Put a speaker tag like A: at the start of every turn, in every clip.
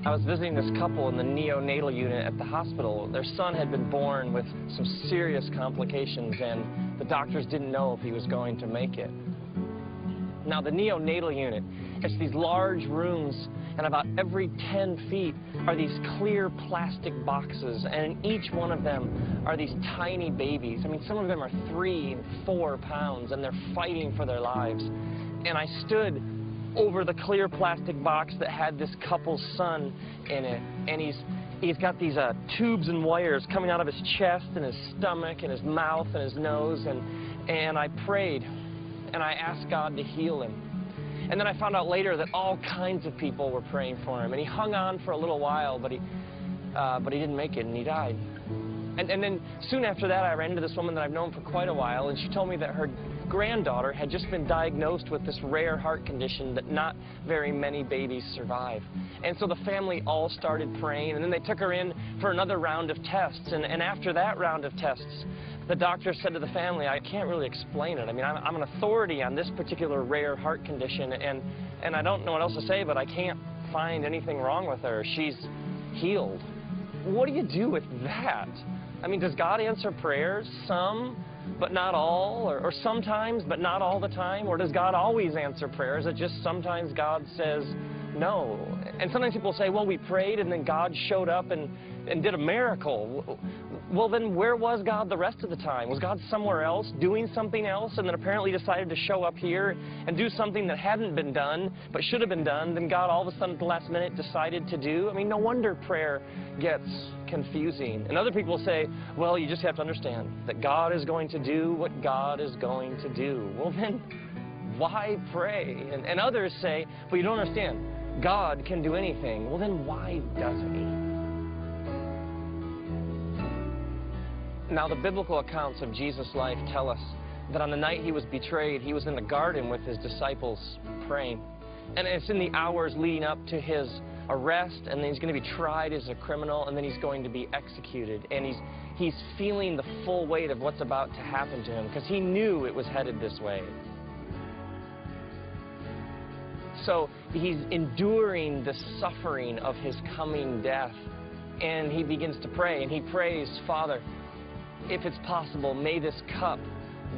A: I was visiting this couple in the neonatal unit at the hospital. Their son had been born with some serious complications, and the doctors didn't know if he was going to make it. Now, the neonatal unit, it's these large rooms, and about every 10 feet are these clear plastic boxes, and in each one of them are these tiny babies. I mean, some of them are 3 and 4 pounds, and they're fighting for their lives. And I stood over the clear plastic box that had this couple's son in it, and he's got these tubes and wires coming out of his chest and his stomach and his mouth and his nose, and I prayed and I asked God to heal him. And then I found out later that all kinds of people were praying for him, and he hung on for a little while, but he didn't make it, and he died. And then soon after that, I ran into this woman that I've known for quite a while, and she told me that her granddaughter had just been diagnosed with this rare heart condition that not very many babies survive. And so the family all started praying, and then they took her in for another round of tests. And after that round of tests, the doctor said to the family, I can't really explain it. I mean, I'm an authority on this particular rare heart condition, and I don't know what else to say, but I can't find anything wrong with her. She's healed. What do you do with that? I mean, does God answer prayers? Some, but not all, or sometimes, but not all the time? Or does God always answer prayers? It just sometimes God says no. And sometimes people say, well, we prayed and then God showed up and did a miracle. Well, then where was God the rest of the time? Was God somewhere else doing something else and then apparently decided to show up here and do something that hadn't been done but should have been done, then God all of a sudden at the last minute decided to do? I mean, no wonder prayer gets confusing. And other people say, well, you just have to understand that God is going to do what God is going to do. Well, then why pray? And others say, well, you don't understand. God can do anything. Well, then why doesn't he? Now, the biblical accounts of Jesus' life tell us that on the night he was betrayed, he was in the garden with his disciples praying. And it's in the hours leading up to his arrest, and then he's going to be tried as a criminal, and then he's going to be executed. And he's feeling the full weight of what's about to happen to him because he knew it was headed this way. So he's enduring the suffering of his coming death, and he begins to pray, and he prays, Father, if it's possible, may this cup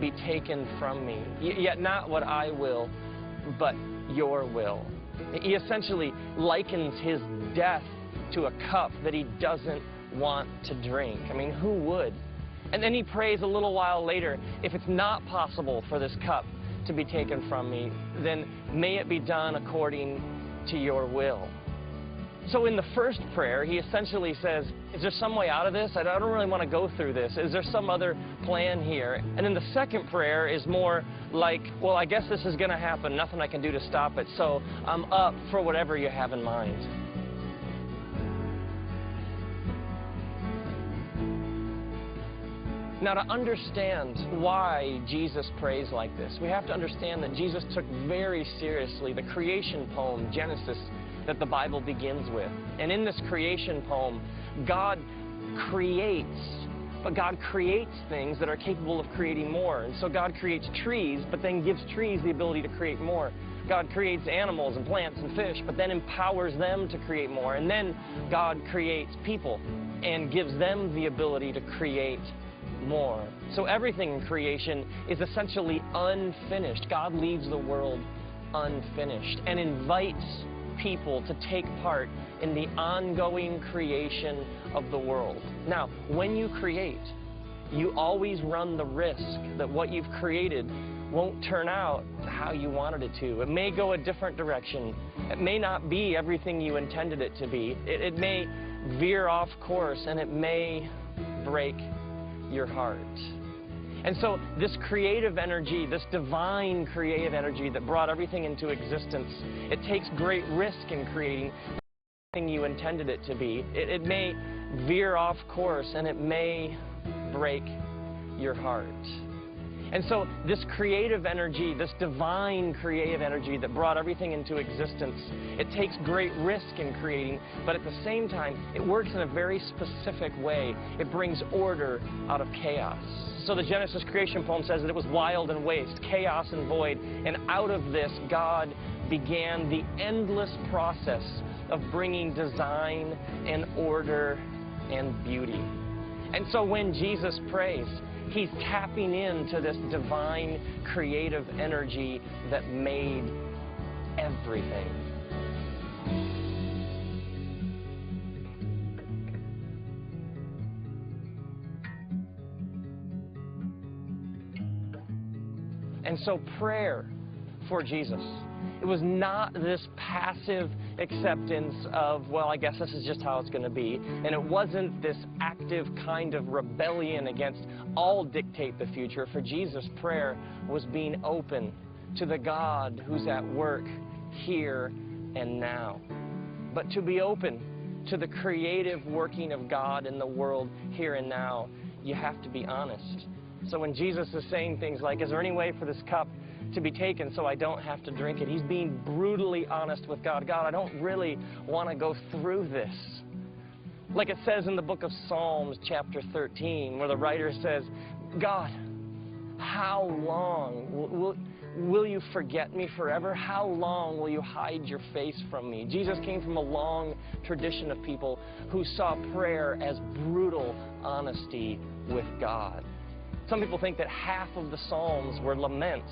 A: be taken from me. Yet not what I will, but your will. He essentially likens his death to a cup that he doesn't want to drink. I mean, who would? And then he prays a little while later, if it's not possible for this cup to be taken from me, then may it be done according to your will. So in the first prayer, he essentially says, is there some way out of this? I don't really want to go through this. Is there some other plan here? And then the second prayer is more like, well, I guess this is going to happen. Nothing I can do to stop it. So I'm up for whatever you have in mind. Now, to understand why Jesus prays like this, we have to understand that Jesus took very seriously the creation poem, Genesis, that the Bible begins with. And in this creation poem, God creates, but God creates things that are capable of creating more. And so God creates trees, but then gives trees the ability to create more. God creates animals and plants and fish, but then empowers them to create more. And then God creates people and gives them the ability to create more. So everything in creation is essentially unfinished. God leaves the world unfinished and invites people to take part in the ongoing creation of the world. Now, when you create, you always run the risk that what you've created won't turn out how you wanted it to. It may go a different direction. It may not be everything you intended it to be. It may veer off course and it may break your heart. And so this creative energy, this divine creative energy that brought everything into existence, it takes great risk in creating everything you intended it to be. It may veer off course and it may break your heart. And so this creative energy, this divine creative energy that brought everything into existence, it takes great risk in creating, but at the same time, it works in a very specific way. It brings order out of chaos. So the Genesis creation poem says that it was wild and waste, chaos and void, and out of this, God began the endless process of bringing design and order and beauty. And so when Jesus prays, he's tapping into this divine creative energy that made everything. And so prayer for Jesus, it was not this passive acceptance of, well, I guess this is just how it's going to be. And it wasn't this active kind of rebellion against all dictate the future. For Jesus, prayer was being open to the God who's at work here and now. But to be open to the creative working of God in the world here and now, you have to be honest. So when Jesus is saying things like, is there any way for this cup to be taken so I don't have to drink it? He's being brutally honest with God. God, I don't really want to go through this. Like it says in the book of Psalms, chapter 13, where the writer says, God, how long will you forget me forever? How long will you hide your face from me? Jesus came from a long tradition of people who saw prayer as brutal honesty with God. Some people think that half of the Psalms were laments,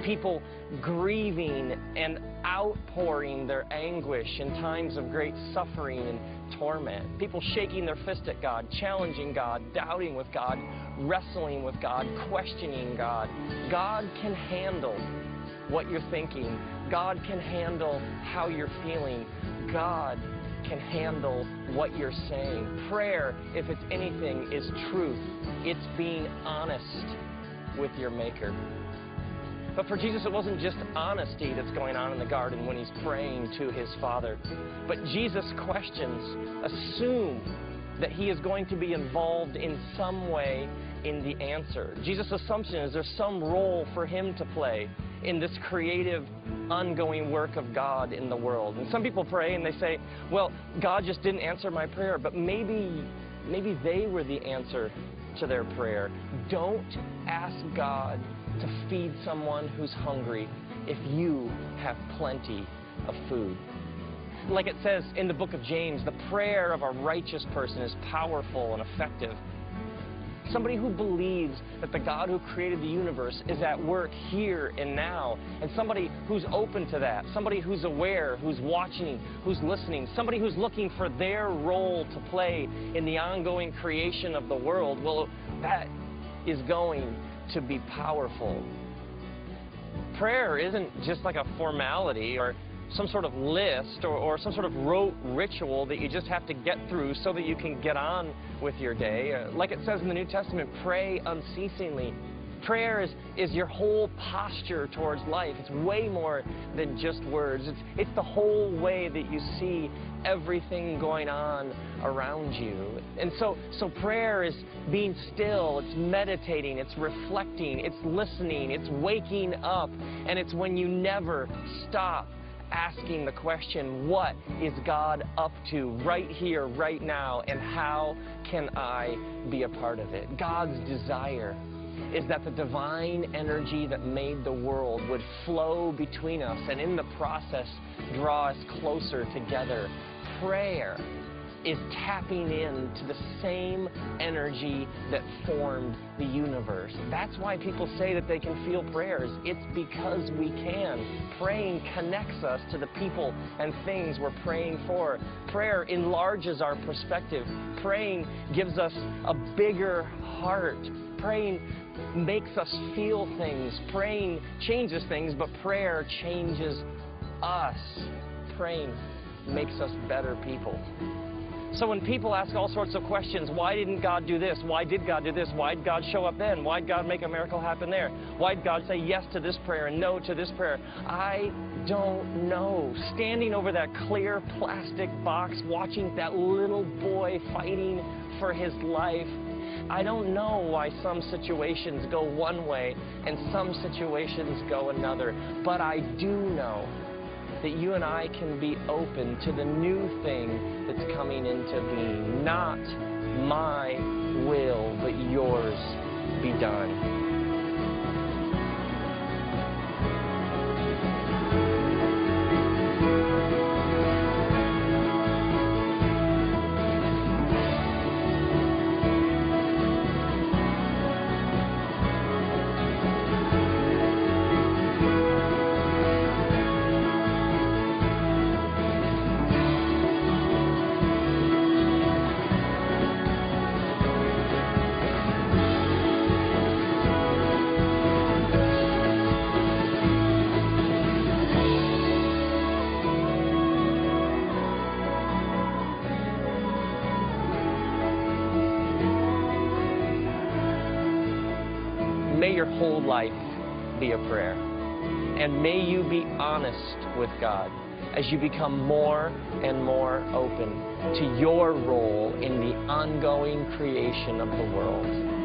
A: people grieving and outpouring their anguish in times of great suffering and torment. People shaking their fist at God, challenging God, doubting with God, wrestling with God, questioning God. God can handle what you're thinking. God can handle how you're feeling. God can handle what you're saying. Prayer, if it's anything, is truth. It's being honest with your Maker. But for Jesus, it wasn't just honesty that's going on in the garden when he's praying to his Father. But Jesus' questions assume that he is going to be involved in some way in the answer. Jesus' assumption is there's some role for him to play in this creative, ongoing work of God in the world. And some people pray and they say, well, God just didn't answer my prayer, but maybe they were the answer to their prayer. Don't ask God to feed someone who's hungry if you have plenty of food. Like it says in the book of James, the prayer of a righteous person is powerful and effective. Somebody who believes that the God who created the universe is at work here and now, and somebody who's open to that, somebody who's aware, who's watching, who's listening, somebody who's looking for their role to play in the ongoing creation of the world, well, that is going to be powerful. Prayer isn't just like a formality or some sort of list or some sort of rote ritual that you just have to get through so that you can get on with your day. Like it says in the New Testament, pray unceasingly. Prayer is your whole posture towards life. It's way more than just words. It's the whole way that you see everything going on around you. And so prayer is being still, it's meditating, it's reflecting, it's listening, it's waking up, and it's when you never stop asking the question, what is God up to right here, right now, and how can I be a part of it? God's desire is that the divine energy that made the world would flow between us and in the process draw us closer together. Prayer is tapping into the same energy that formed the universe. That's why people say that they can feel prayers. It's because we can. Praying connects us to the people and things we're praying for. Prayer enlarges our perspective. Praying gives us a bigger heart. Praying makes us feel things. Praying changes things, but prayer changes us. Praying makes us better people. So when people ask all sorts of questions, why didn't God do this? Why did God do this? Why did God show up then? Why did God make a miracle happen there? Why did God say yes to this prayer and no to this prayer? I don't know. Standing over that clear plastic box, watching that little boy fighting for his life, I don't know why some situations go one way and some situations go another. But I do know that you and I can be open to the new thing that's coming into being. Not my will, but yours be done. May your whole life be a prayer. And may you be honest with God as you become more and more open to your role in the ongoing creation of the world.